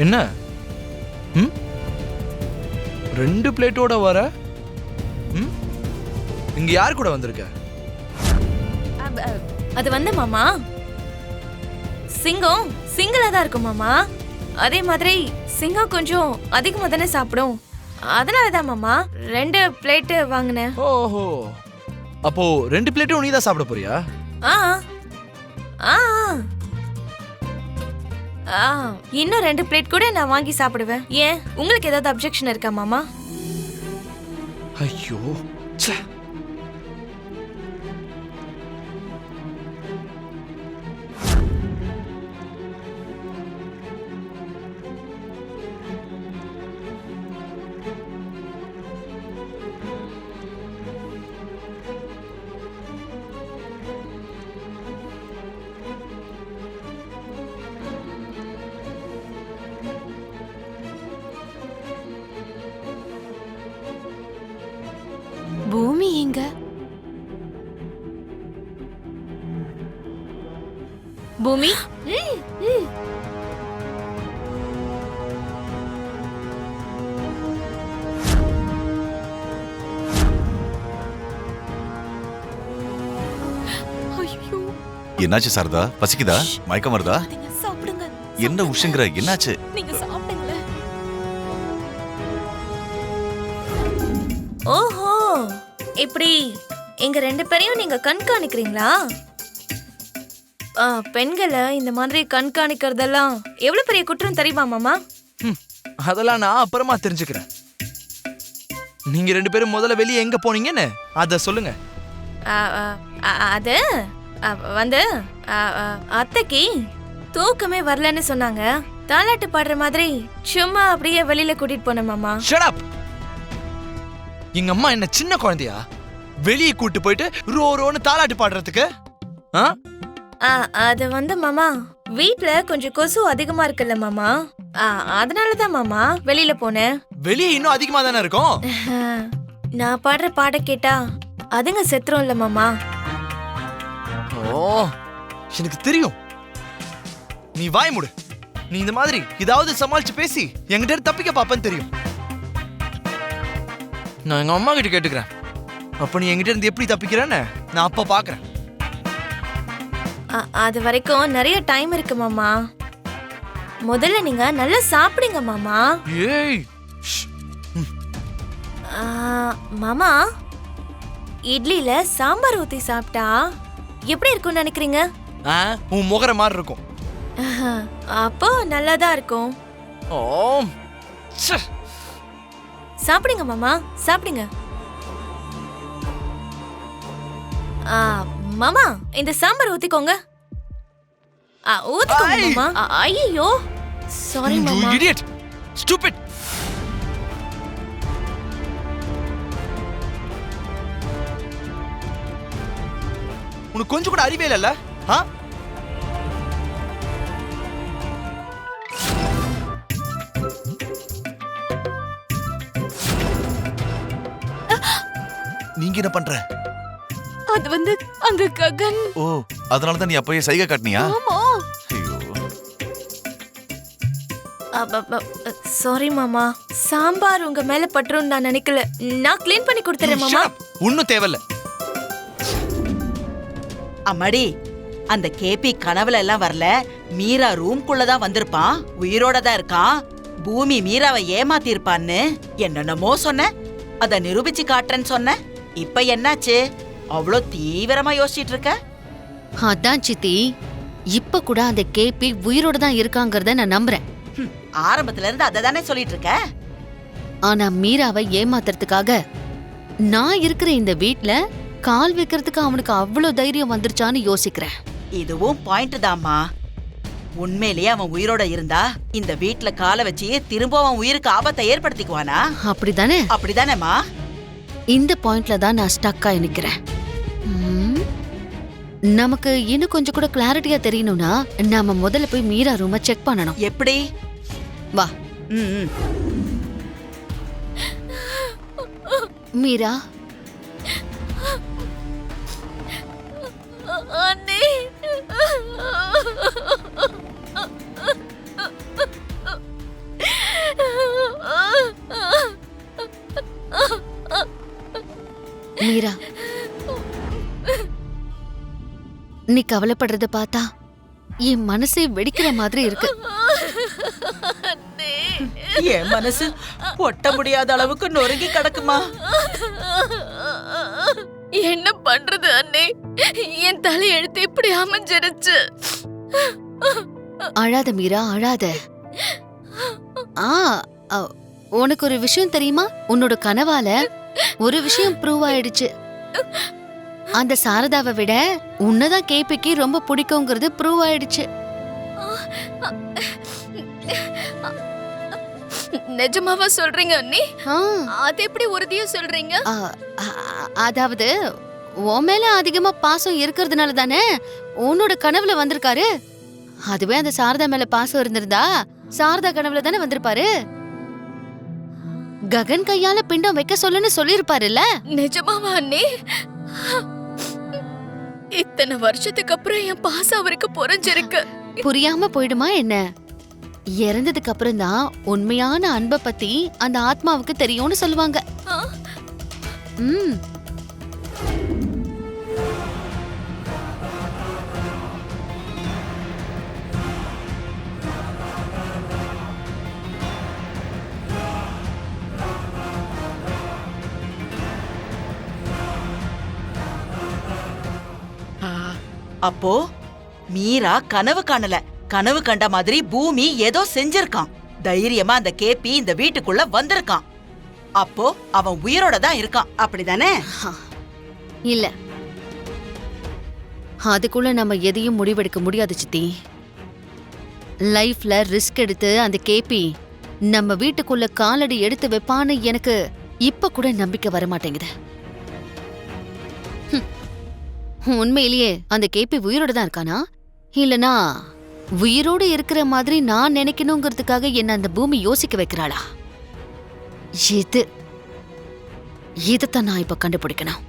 என்ன? ம், 2 பிளேட்டோட வர? ம், இங்க யார் கூட வந்திருக்க? அது வந்து மாமா, சிங்கம் சிங்கிளா தான் இருக்கும் மாமா. அதே மாதிரி சிங்கம் கொஞ்சம் அதிகமா தானே சாப்பிடும். அதனாலதான் மாமா 2 பிளேட் வாங்கினேன். ஓஹோ, அப்போ 2 பிளேட்டும் நீ தான் சாப்பிட போறியா? ஆ ஆ ஆ இன்னும் 2 பிளேட் கூட நான் வாங்கி சாப்பிடுவேன். ஏன், உங்களுக்கு ஏதாவது அப்ஜெக்ஷன் இருக்கா மாமா? ஐயோ, ச்சே. பூமி எங்க? பூமி, ஐயோ, என்னாச்சு சாரதா? பசிக்குதா? மயக்கம் வருதா? நீங்க சாப்பிடுங்க. என்ன உஷங்கற? என்னாச்சு? நீங்க சாப்பிடுங்க. ஓஹோ, இப்படி எங்க 2 பேரையும் நீங்க கண்காணிக்கிறீங்களா? பெண்களை இந்த மாதிரி கண்காணிக்கிறதெல்லாம் எவ்வளவு பெரிய குற்றம் தெரியுமா மாமா? அதெல்லாம் நான் அப்புறமா தெரிஞ்சுக்கிறேன். நீங்க 2 பேரும் முதல்ல வெளியே எங்க போனீங்கன்னு அத சொல்லுங்க. அது வந்து அத்தைக்கு தூக்கமே வரலன்னு சொன்னாங்க. தாலாட்டு பாடுற மாதிரி சும்மா அப்படியே வெளியில கூட்டிட்டு போனேன் மாமா. Shut up. எங்க அம்மா என்ன சின்ன குழந்தையா? வெளியே கூட்டு போயிட்டு ரோ ரோன்னு தாலாட்டு பாடுறதுக்கு? அது வந்து மாமா, வீட்ல கொஞ்சம் கொசு அதிகமா இருக்குல்ல மாமா, அதனாலதான் மாமா வெளியில போனேன். வெளியே இன்னும் அதிகமா தானே இருக்கும். நான் பாடுற பாட கேட்டா அதுங்க செத்துரும் இல்ல மாமா. ஓ, எனக்கு தெரியும். நீ வாய் மூடு. நீ இந்த மாதிரி ஏதாவது சமாளிச்சு பேசி என்கிட்ட தப்பிக்க பாப்பன்னு தெரியும். நான் எங்க அம்மா கிட்ட கேட்டுக்கிறேன். அப்ப நீ என்கிட்ட இருந்து எப்படி தப்பிக்கிறேன்னு நான் அப்ப பாக்குறேன். அது வரைக்கும் நிறைய டைம் இருக்கு மாமா. முதல்ல நீங்க நல்லா சாப்பிடுங்க மாமா. ஏய், மாமா, இட்லில சாம்பார் ஊத்தி சாப்பிட்டா எப்படி இருக்கும்னு நினைக்கிறீங்க? உன் முகர மாதிரி இருக்கும். அப்போ நல்லாதான் இருக்கும். ஓ, சாப்பிடுங்க மாமா, சாப்பிடுங்க. மாமா, இந்த சாம்பார் ஊத்திக்கோங்க. ஊத்திக்கோங்க மாமா. ஐயோ, சாரி மாமா. Idiot, stupid. உனக்கு கொஞ்சம் கூட அறிவே இல்லைல்ல? நீங்க என்ன பண்ற? அது வந்து அங்க ககன். ஓ, அதனால தான் நீ அப்பவே சைகை காட்டினியா? ஆமா. ஐயோ, சாரி மாமா, சாம்பார் உங்க மேல பட்டுரும் நான் நினைக்கல. நான் க்ளீன் பண்ணி கொடுத்துறேன் மாமா. ஒண்ணும் தேவையில்ல. அம்மாடி, அந்த கேபி கனவுல எல்லாம் வரல. மீரா ரூம்குள்ளதான் வந்திருப்பான், உயிரோட தான் இருக்கான். பூமி மீராவை ஏமாத்தி இருப்பான்னு என்னென்னமோ சொன்ன. அத நிரூபிச்சு காட்டுறேன்னு சொன்ன. இப்ப என்னாச்சு? அவ்வளோ தீவிரமா யோசிச்சிட்டு இருக்க? அதான் சித்தி, இப்ப கூட அந்த கேபி உயிரோட தான் இருக்காங்கறத நான் நம்புறேன். ஆரம்பத்துல இருந்து அதை தானே சொல்லிட்டு இருக்க. ஆனா மீராவை ஏமாத்துறதுக்காக நான் இருக்கிற இந்த வீட்ல கால் வைக்கிறதுக்கு அவனுக்கு அவ்வளவு தைரியம் வந்துருச்சான்னு யோசிக்கிறேன். இதுவும் பாயிண்ட் தாம்மா. உண்மையிலேயே அவன் உயிரோட இருந்தா இந்த வீட்ல காலை வச்சு திரும்ப அவன் உயிருக்கு ஆபத்தை ஏற்படுத்திக்குவானா? அப்படிதானே? அப்படிதானேம்மா? இந்த பாயிண்ட்ல தான் நான் ஸ்டக் ஆகி நிக்கிறேன். நமக்கு இன்னும் கொஞ்சம் கூட கிளாரிட்டியா தெரியணும்னா நாம முதல்ல போய் மீரா ரூமை செக் பண்ணணும். எப்படி? வா. ம். மீரா, அண்ணே, மீரா, நீ கவலைப்படுறத பார்த்தா என் மனசே வெடிக்கிற மாதிரி இருக்கு. என் மனசு ஒட்ட முடியாத அளவுக்கு நொறுங்கி கிடக்குமா? என்ன பண்றது அண்ணே, என் தலை எழுத்து இப்படி அமைஞ்சிருச்சு. அழாத மீரா, அழாத. ஆ, உனக்கு ஒரு விஷயம் தெரியுமா? உன்னோட கனவால ஒரு விஷயம் ப்ரூவ் ஆயிடுச்சு. அந்த சாரதாவை விட உன்னதான் கேபிக்கு ரொம்ப பிடிக்குங்கிறது ப்ரூவ் ஆயிடுச்சு. நிஜமாவா சொல்றீங்க அண்ணி? ஆ, அது எப்படி உறுதியா சொல்றீங்க? அதாவது உன் மேல அதிகமா பாசம் இருக்கிறதுனால தானே உன்னோட கனவுல வந்திருக்காரு. அதுவே அந்த சாரதா மேல பாசம் இருந்திருந்தா சாரதா கனவுல தானே வந்திருப்பாரு. ககன் கையால பிண்டம் வைக்க சொல்லுன்னு சொல்லிருப்பாருல்ல. நிஜமாவா அண்ணி? இத்தனை வருஷத்துக்கு அப்புறம் என் பாசம் அவருக்கு புரிஞ்சிருக்கு. புரியாம போயிடுமா என்ன? இறந்ததுக்கு அப்புறம் தான் உண்மையான அன்பை பத்தி அந்த ஆத்மாவுக்கு தெரியும்னு சொல்லுவாங்க. ம். அப்போ மீரா கனவு காணல. கனவு கண்ட மாதிரி பூமி ஏதோ செஞ்சிருக்கான். தைரியமா அந்த கேபி இந்த வீட்டுக்குள்ள வந்திருக்கான். அப்போ அவன் உயிரோட தான் இருக்கான், அப்படிதானே? இல்ல, அதுக்குள்ள நம்ம எதையும் முடிவெடுக்க முடியாது சித்தி. லைஃப்ல ரிஸ்க் எடுத்து அந்த கேபி நம்ம வீட்டுக்குள்ள காலடி எடுத்து வைப்பான்னு எனக்கு இப்ப கூட நம்பிக்கை வர மாட்டேங்குது. உண்மையிலேயே அந்த கேபி உயிரோட தான் இருக்கானா, இல்லனா உயிரோடு இருக்கிற மாதிரி நான் நினைக்கணுங்கிறதுக்காக என்ன அந்த பூமி யோசிக்க வைக்கிறாளா? இதைத்தான் நான் இப்ப கண்டுபிடிக்கணும்.